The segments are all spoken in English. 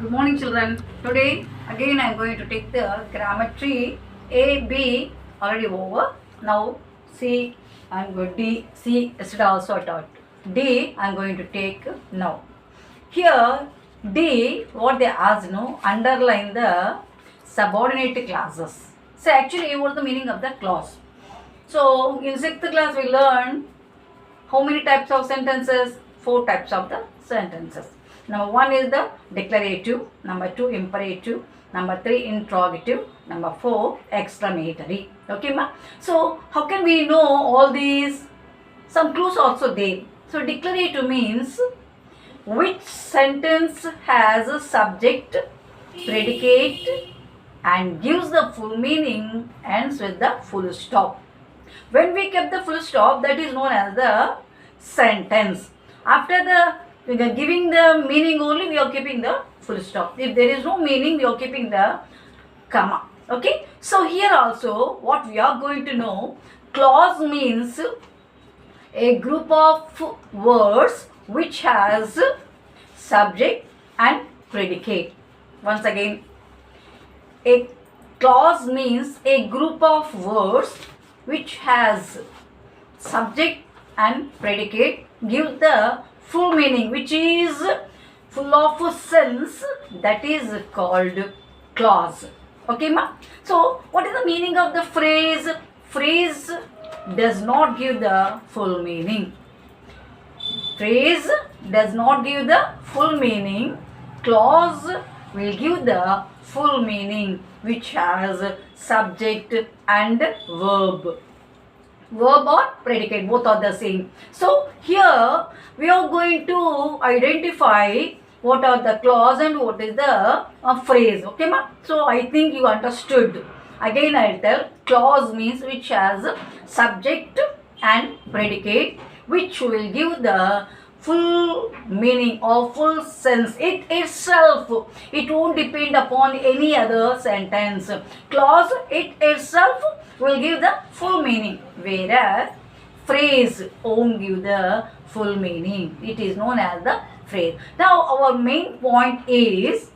Good morning, children. Today, again, I am going to take the grammar tree A, B already over. Now, C, I am going D, C, yesterday also I taught. D, I am going to take now. Here, D, what they asked, underline the subordinate clauses. So, actually, what is the meaning of the clause? So, in 6th class, we learned how many types of sentences? 4 types of the sentences. Number 1 is the declarative, number 2 imperative, number 3 interrogative, number 4 exclamatory. Okay, ma? So, how can we know all these? Some clues also there. So, declarative means which sentence has a subject, predicate and gives the full meaning, ends with the full stop. When we kept the full stop, that is known as the sentence. After the giving the meaning only, we are keeping the full stop. If there is no meaning, we are keeping the comma. Okay. So here also, what we are going to know, clause means a group of words which has subject and predicate. Once again, a clause means a group of words which has subject and predicate, give the full meaning, which is full of sense, that is called clause. Okay, ma? So, what is the meaning of the phrase? Phrase does not give the full meaning. Phrase does not give the full meaning. Clause will give the full meaning, which has subject and verb. Verb or predicate, both are the same. So here we are going to identify what are the clause and what is the phrase. Okay, ma? So I think you understood. Again I will tell, clause means which has subject and predicate, which will give the full meaning or full sense. It itself, it won't depend upon any other sentence. Clause, it itself will give the full meaning, whereas phrase won't give the full meaning. It is known as the phrase. Now our main point is,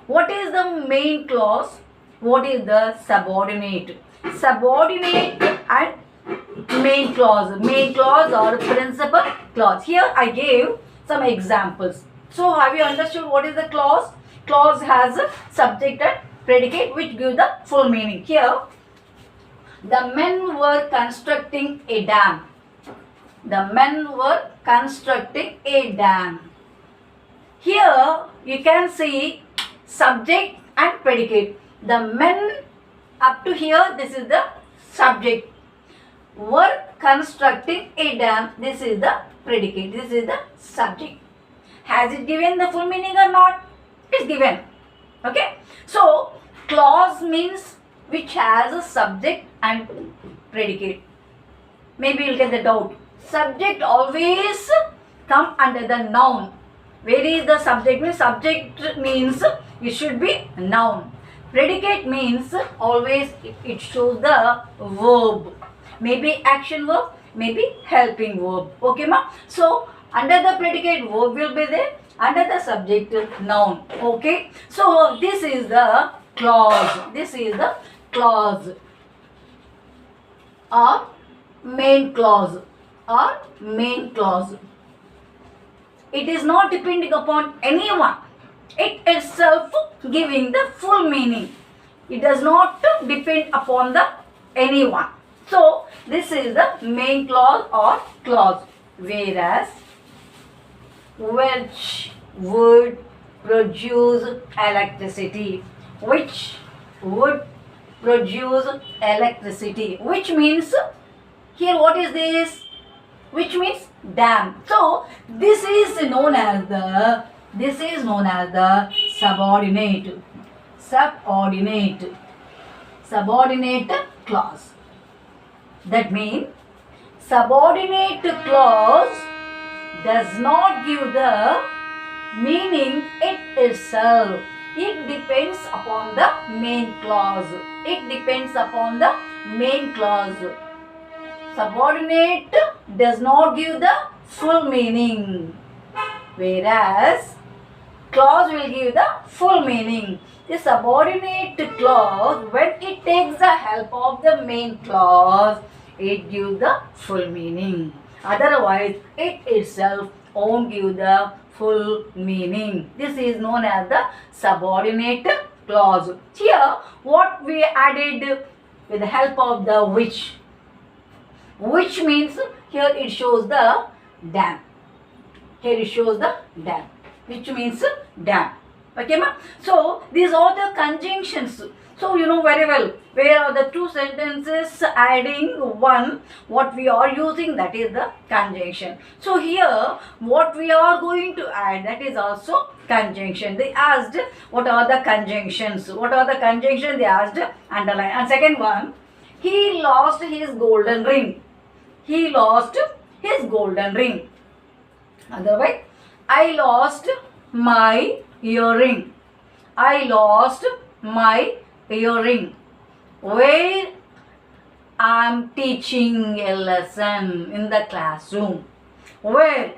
what is the main clause? What is the subordinate? Subordinate and main clause. Main clause or principal clause. Here I gave some examples. So have you understood what is the clause? Clause has a subject and predicate which give the full meaning. Here, the men were constructing a dam. The men were constructing a dam. Here you can see subject and predicate. The men, up to here, this is the subject. Were constructing a dam, this is the predicate, this is the subject. Has it given the full meaning or not? It's given. Okay. So, clause means which has a subject and predicate. Maybe you'll get the doubt. Subject always come under the noun. Where is the subject? Means subject means it should be noun. Predicate means always it shows the verb. Maybe action verb, maybe helping verb. Okay, ma? So, under the predicate verb will be there, under the subject noun. Okay. So, this is the clause. This is the clause or main clause or main clause. It is not depending upon anyone. It itself giving the full meaning. It does not depend upon the anyone. So, this is the main clause or clause. Whereas, which would produce electricity. Which would produce electricity. Which means, here what is this? Which means dam. So, this is known as the subordinate. Subordinate clause. That means subordinate clause does not give the meaning it itself. It depends upon the main clause. It depends upon the main clause. Subordinate does not give the full meaning. Whereas clause will give the full meaning. The subordinate clause, when it takes the help of the main clause, it gives the full meaning. Otherwise, it itself won't give the full meaning. This is known as the subordinate clause. Here, what we added with the help of the which. Which means here it shows the than. Here it shows the than, which means than. Okay, ma? So these are the conjunctions. So you know very well where are the two sentences adding one, what we are using, that is the conjunction. So here what we are going to add, that is also conjunction. They asked what are the conjunctions. What are the conjunctions? They asked underline. And second one, he lost his golden ring. He lost his golden ring. Otherwise, I lost my earring. I lost my earring. Where I am teaching a lesson in the classroom. Where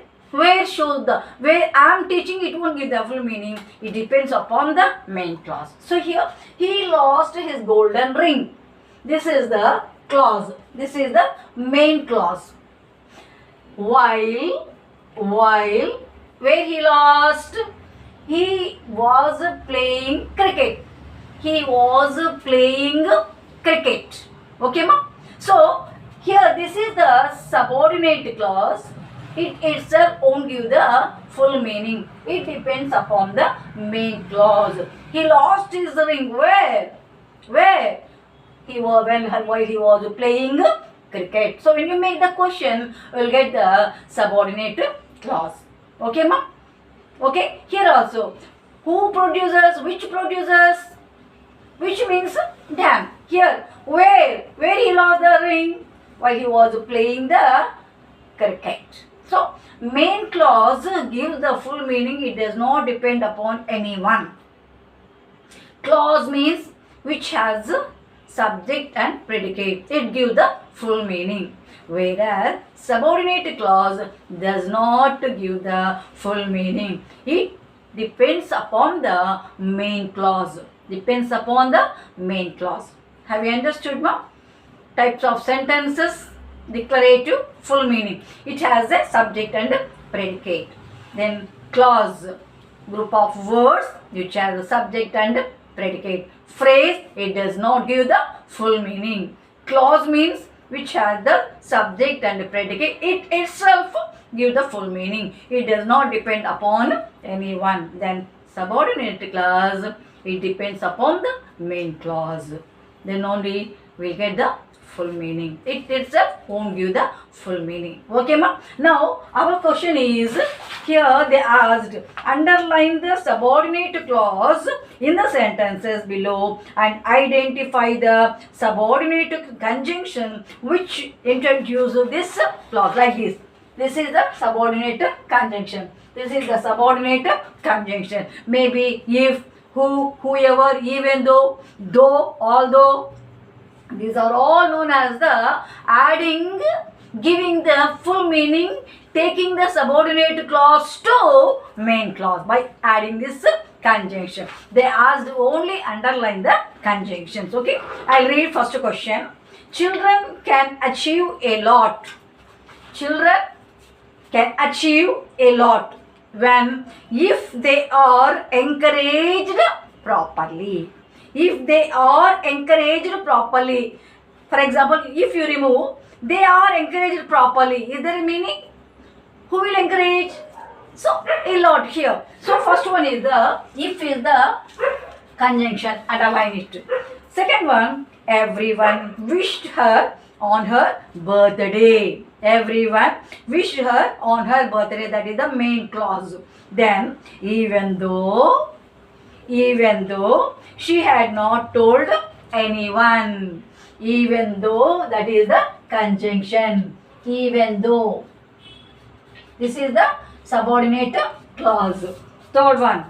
shows the, where I am teaching, it won't give the full meaning. It depends upon the main clause. So here, he lost his golden ring. This is the clause. This is the main clause. While, where he lost, he was playing cricket. He was playing cricket. Okay, ma? So, here this is the subordinate clause. It itself won't give the full meaning. It depends upon the main clause. He lost his ring. Where? He was, while he was playing cricket. So, when you make the question, you will get the subordinate clause. Okay, ma? Okay, here also. Who produces? Which produces? Which means damn. Here, where he lost the ring? While he was playing the cricket. So, main clause gives the full meaning. It does not depend upon anyone. Clause means which has subject and predicate. It gives the full meaning. Whereas subordinate clause does not give the full meaning. It depends upon the main clause. Depends upon the main clause. Have you understood, ma? Types of sentences, declarative, full meaning. It has a subject and predicate. Then clause, group of words which has a subject and predicate. Phrase, it does not give the full meaning. Clause means which has the subject and predicate. It itself gives the full meaning. It does not depend upon anyone. Then subordinate clause, it depends upon the main clause. Then only we get the full meaning. It itself won't give the full meaning. Okay, ma? Now, our question is, here they asked, underline the subordinate clause in the sentences below and identify the subordinate conjunction which introduces this clause, like this. This is the subordinate conjunction. This is the subordinate conjunction. Maybe if, who, whoever, even though, although. These are all known as the adding, giving the full meaning, taking the subordinate clause to main clause by adding this conjunction. They asked only underline the conjunctions. Okay, I'll read first question. Children can achieve a lot. Children can achieve a lot when, if they are encouraged properly. If they are encouraged properly. For example, if you remove, they are encouraged properly. Is there a meaning? Who will encourage? So, a lot here. So, first one is the, if is the conjunction, underline it. Second one, everyone wished her on her birthday. Everyone wished her on her birthday. That is the main clause. Then, even though she had not told anyone. Even though, that is the conjunction. Even though. This is the subordinate clause. Third one.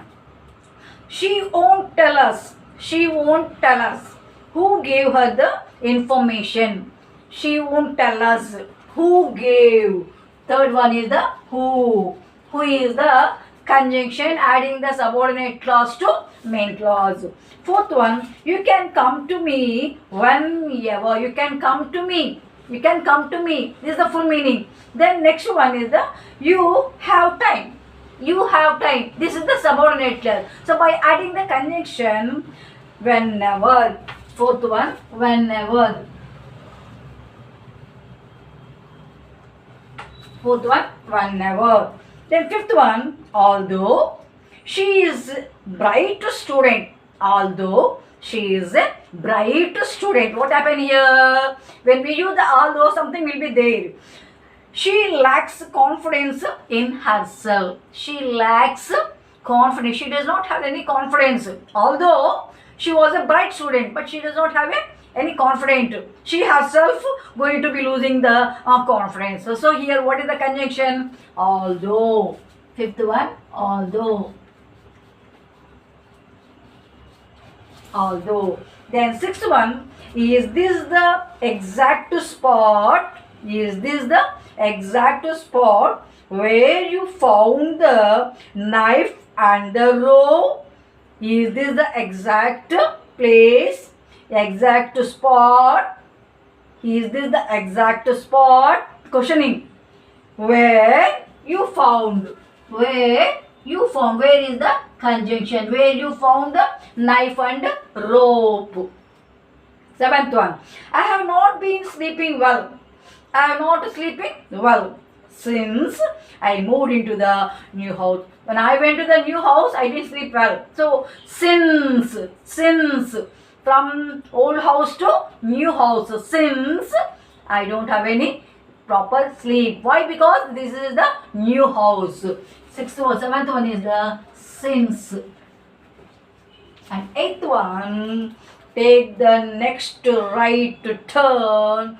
She won't tell us. She won't tell us. Who gave her the information? She won't tell us. Who gave? Third one is the who. Who is the conjunction adding the subordinate clause to main clause. Fourth one, you can come to me whenever. You can come to me. You can come to me. This is the full meaning. Then next one is the you have time. You have time. This is the subordinate clause. So by adding the conjunction whenever. Fourth one, whenever. Fourth one, whenever. Then fifth one, although she is bright student. Although she is a bright student. What happened here? When we use the although, something will be there. She lacks confidence in herself. She lacks confidence. She does not have any confidence. Although she was a bright student, but she does not have any confidence. She herself going to be losing the confidence. So here, what is the conjunction? Although. Fifth one, although. Although. Then sixth one, is this the exact spot? Is this the exact spot where you found the knife and the rope? Is this the exact place? Exact spot? Is this the exact spot? Questioning. Where you found? Where you found? Where is the conjunction? Where you found the knife and rope? Seventh one. I have not been sleeping well. I am not sleeping well since I moved into the new house. When I went to the new house, I didn't sleep well. So since from old house to new house, since I don't have any proper sleep. Why? Because this is the new house. Seventh one is the since. And eighth one, take the next right turn.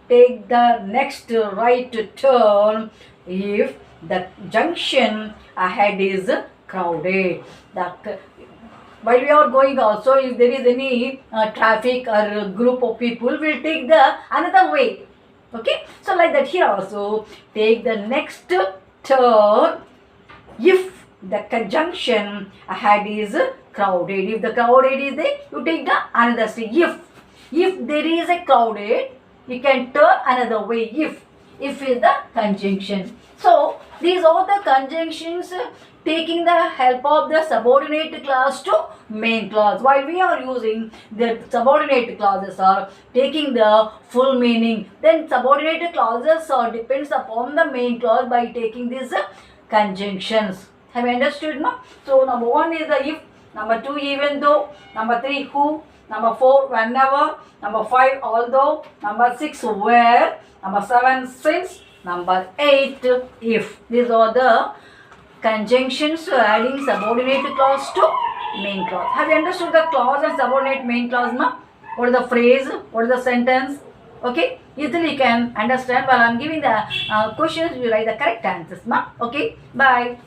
Take the next right turn if the junction ahead is crowded. While we are going also, if there is any traffic or group of people, we'll take the another way. Okay, so like that here also, take the next turn if the conjunction ahead is crowded. If the crowded is there, you take the another step. If there is a crowded, you can turn another way. If is the conjunction. So these are the conjunctions taking the help of the subordinate clause to main clause. While we are using the subordinate clauses are taking the full meaning. Then subordinate clauses depends upon the main clause by taking these conjunctions. Have you understood now? So number one is the if, number two even though, number three who, number four whenever, number five although, number six where, number seven since, number eight if. These are the conjunctions adding subordinate clause to main clause. Have you understood the clause and subordinate main clause now? What is the phrase? What is the sentence? Okay, easily you can understand. While I am giving the questions, you write the correct answers. Ma? Okay, bye.